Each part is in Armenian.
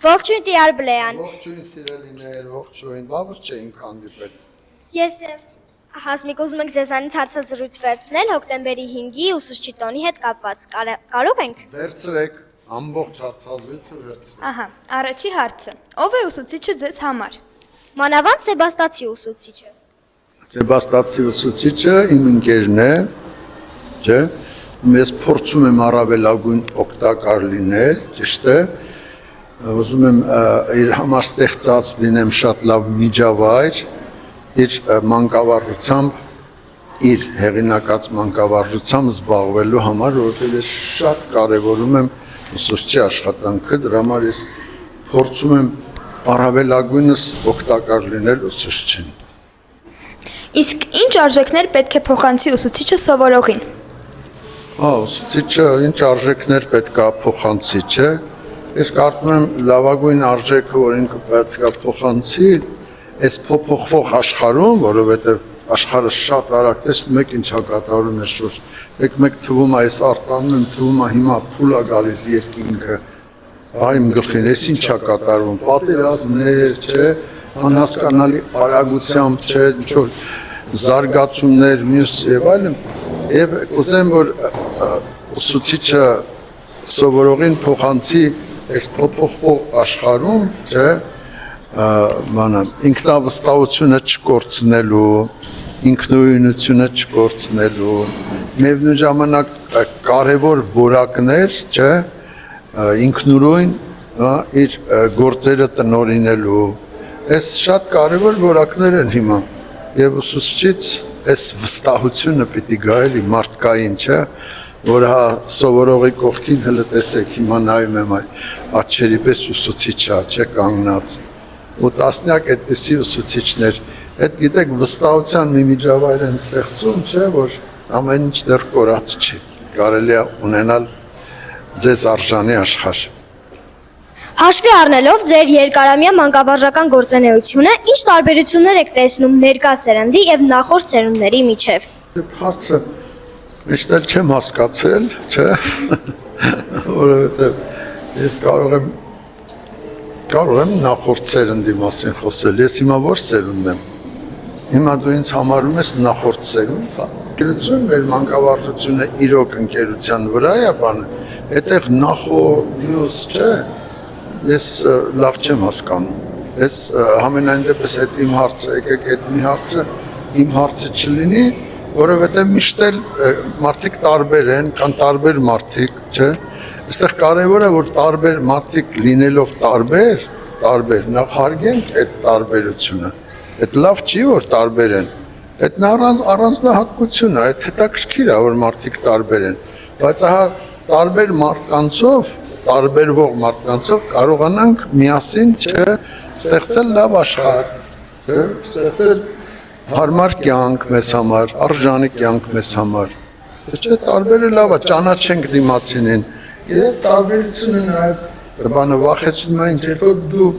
Ողջույն Տիար Բլեյան։ Ողջույն սիրելիներ, ողջույն, լավ չէինք հանդիպել։ Ես Հասմիկ ուզում ենք ձեզանից հարցազրույց վերցնել հոկտեմբերի 5-ի ուսուցչի տոնի հետ կապված։ Կարող ենք։ Վերցրեք, ամբողջ հարցազրույցը վերցրեք։ Ահա, առաջի հարցը. ով է ուսուցիչը ձեզ համար։ Մանավանդ Սեբաստացի ուսուցիչը։ Սեբաստացի ուսուցիչը իմ ընկերն է, չէ՞։ Ես փորձում եմ առավելագույն օգտակար լինել, ճիշտ է։ Ուզում եմ իր համար ստեղծած լինեմ շատ լավ միջավայր, իր մանկավարժությամբ, իր հեղինակած մանկավարժությամբ զբաղվելու համար, որովհետև ես շատ կարևորում եմ ուսուցչի աշխատանքը, դրա համար ես փորձում եմ առավելագույնս օգտակար լինել ուսուցչին։ Իսկ ինչ արժեքներ պետք է փոխանցի ուսուցիչը սովորողին։ Ուսուցիչը ինչ արժեքներ պետք է փոխանցի, չէ՞։ Ես կարծում եմ լավագույն արժեքը, որ ինքը պետք է փոխանցի, այս փոփոխվող աշխարհում, որովհետև աշխարհը շատ արագ տեսնում եք ինչա կատարում է շուրջ։ Մեկ թվում է այս արտանում, թվում է հիմա փուլ է գալիս երկինքը։ Իմ գլխին էս ինչա կատարվում, պատերազմներ, չէ, անհասկանալի արագությամբ, չէ, ինչ-որ զարգացումներ, մյուս եւ այլն։ Եվ կուզեմ, որ ուսուցիչը սովորողին փոխանցի այս փոփոխվող աշխարհում, չէ, ինքնավստահությունը չկորցնելու, ինքնուրույնությունը չկորցնելու, միևնույն ժամանակ կարևոր որակներ, չէ, ինքնուրույն իր գործերը տնօրինելու, այս շատ կարևոր որակներ են հիմա, եւ ուսուցչից այս վստահությունը պիտի գա էլի մարդկային, չէ, որ հա սովորողի կողքին հələ տեսեք հիմա նայում եմ այ աչքերի պես ուսուցիչա, չէ, կանգնած ու տասնյակ այդպիսի ուսուցիչներ, այդ գիտեք վստահության մի միջավայր են ստեղծում, չէ, որ ամեն ինչ դեռ կորած չի, կարելի է ունենալ ձեզ արժանի աշխարհ։ Հաշվի առնելով ձեր երկարամյա մանկավարժական գործունեությունը, ինչ տարբերություններ եք տեսնում ներկա սերնդի եւ նախորդ սերունդների միջև։ Այդ հարցը միշտ էլ չեմ հասկացել, չէ, որովհետև ես կարող եմ նախորդ սերնդի մասին խոսել, ես հիմա որ սերունդն եմ, հիմա դու ինձ համարում ես նախորդ սերունդ, ընկերություն, մեր մանկավարժությունը իրոք ընկերության վրա է բանը, այդտեղ նախորդ մյուս, չէ, ես լավ չեմ հասկանում, ես համենայն դեպս այդ իմ հարցը, եկեք այդ մի հարցը, իմ հարցը չլինի, որովհետև միշտ էլ մարդիկ տարբեր են, կան տարբեր մարդիկ, չէ, այստեղ կարևոր է, որ տարբեր մարդիկ լինելով տարբեր, նախ հարգենք այդ տարբերությունը, այդ լավ չի, որ տարբեր են, այդ առանձնահատկություն է, այդ հետաքրքիր է, որ մարդիկ տարբեր են, բայց ահա տարբեր մարդկանցով, տարբերվող մարդկանցով կարողանանք միասին, չէ, ստեղծել լավ աշխարհ, չէ, ստեղծել հարմար կյանք մեզ համար, արժանի կյանք մեզ համար, չէ, տարբերը լավ է, ճանաչենք դիմացինին, եւ տարբերությունը նաեւ բանը վախեցնում է ինչ որ դու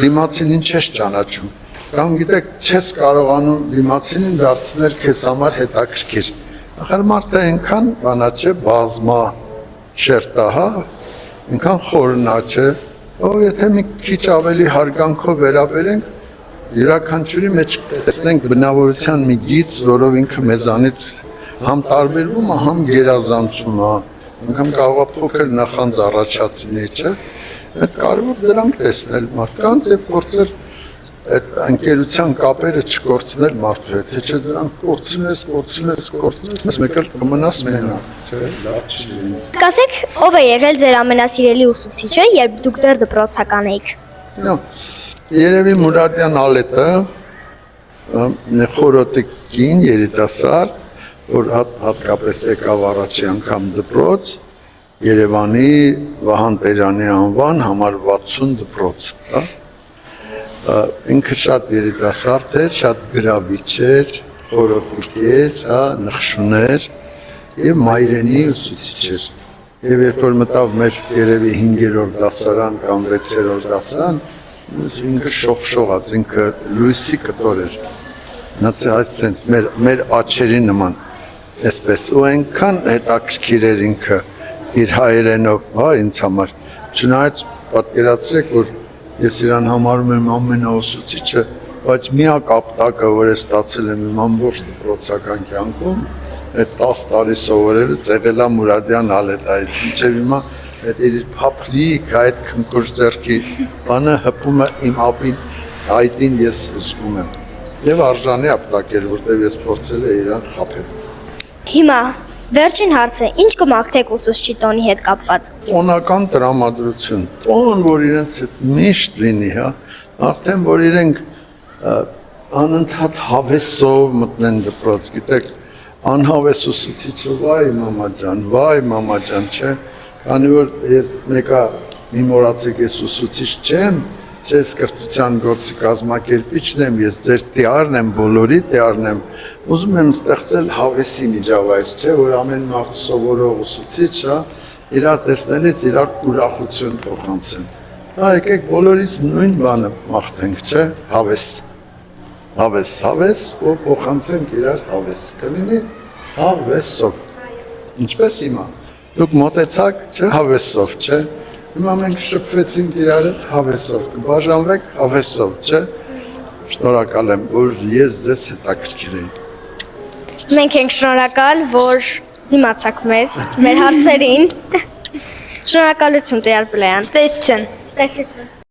դիմացինին չես ճանաչում, կամ գիտեք, չես կարողանում դիմացինին դարձնել քեզ համար հետաքրքիր, ախր մարդը այնքան բանա չէ, բազմա շերտահա, այնքան խորնա չէ, ու եթե մի քիչ ավելի հարգանքով վերաբերենք, յուրաքանչյուրի մեջ տեսնենք բնավորության մի գիծ, որով ինքը մեզանից համ տարբերվում է, համ գերազանցում է, անգամ կարող է փոքր նախանձ առաջացնի, չէ, այդ կարևոր դրանք տեսնել մարդկանց եւ փորձել այդ ընկերության կապերը չկորցնել մարդու հետ, թե չէ դրանք կորցնես, մեկ էլ կմնաս մենակ, չէ, լավ չի լինի։ Ասեք, ով է եղել ձեր ամենասիրելի ուսուցիչը, երբ դուք դեռ դպրոցական էիք։ Երևի Մուրադյան Ալետը, խորոտի կին երիտասարդ, որ հատկապես եկավ առաջի անգամ դպրոց, Երևանի Վահան Տերյանի անվան համար 60 դպրոց, ինքը շատ երիտասարդ էր, շատ գրավիչ էր, խորոտիկ էր, նխշուներ եւ մայրենի ուսուցիչ էր։ Եվ երբ որ մտավ մեր երևի 5-րդ դասարան կամ 6-րդ դասարան, ինքը շողշողած, ինքը լույսի կտոր էր, նացի այսենց մեր աչերի նման, այսպես, ու այնքան հետաքրքիր էր ինքը իր հայերենով, ինձ համար, չնայած պատկերացրեք, որ Ես իրան համարում եմ ամենաուսուցիչը, բայց միակ ապտակը, որ ես ստացել եմ իմ ամբողջ դպրոցական կյանքում, այդ 10 տարի սովորելուց եղել է Մուրադյան Ալետայից, մինչև հիմա այդ իր փափլիկ այդ քնքուշ ձեռքի բանը հպում է իմ ապին, այդին ես զգում եմ։ Եվ արժանի ապտակ էր, որտեղ ես փորձել եմ իրան խաբել։ Հիմա վերջին հարցը, ինչ կմաղթեք ուսուցչի տոնի հետ կապված։ Տոնական տրամադրություն, տոն, որ իրենց հետ միշտ լինի, հա, արդեն որ իրենք անընդհատ հավեսով մտնեն դպրոց, գիտեք, անհավես ուսուցիչը, վայ մամա ջան, չէ, քանի որ ես մեկա մի մոռացեք ես ուսուցիչ չեմ, չէ, կրթության գործի կազմակերպիչն եմ, ես ձեր տեարն եմ, բոլորի տեարն եմ, ուզում եմ ստեղծել հավեսի միջավայր, չէ, որ ամեն մարդ սովորող ուսուցիչ, հա, իրար տեսնելից իրար ուրախություն փոխանցեն։ Հա, եկեք բոլորից նույն բանը մաղթենք, չէ, հավես, ու փոխանցենք իրար հավես, կլինի հավեսով։ Ինչպես հիմա, դուք մոտեցաք, չէ, հավեսով, չէ, հիմա մենք շփվեցինք իրար հետ հավեսով, կբաժանվեք հավեսով, չէ, շնորհակալ եմ, որ ես ձեզ հետաքրքիր եմ։ Մենք ենք շնորհակալ, որ դիմացաք մեզ, մեր հարցերին։ Շնորհակալություն Տեր Բլեյան։ Ստեսություն։ Ստեսություն։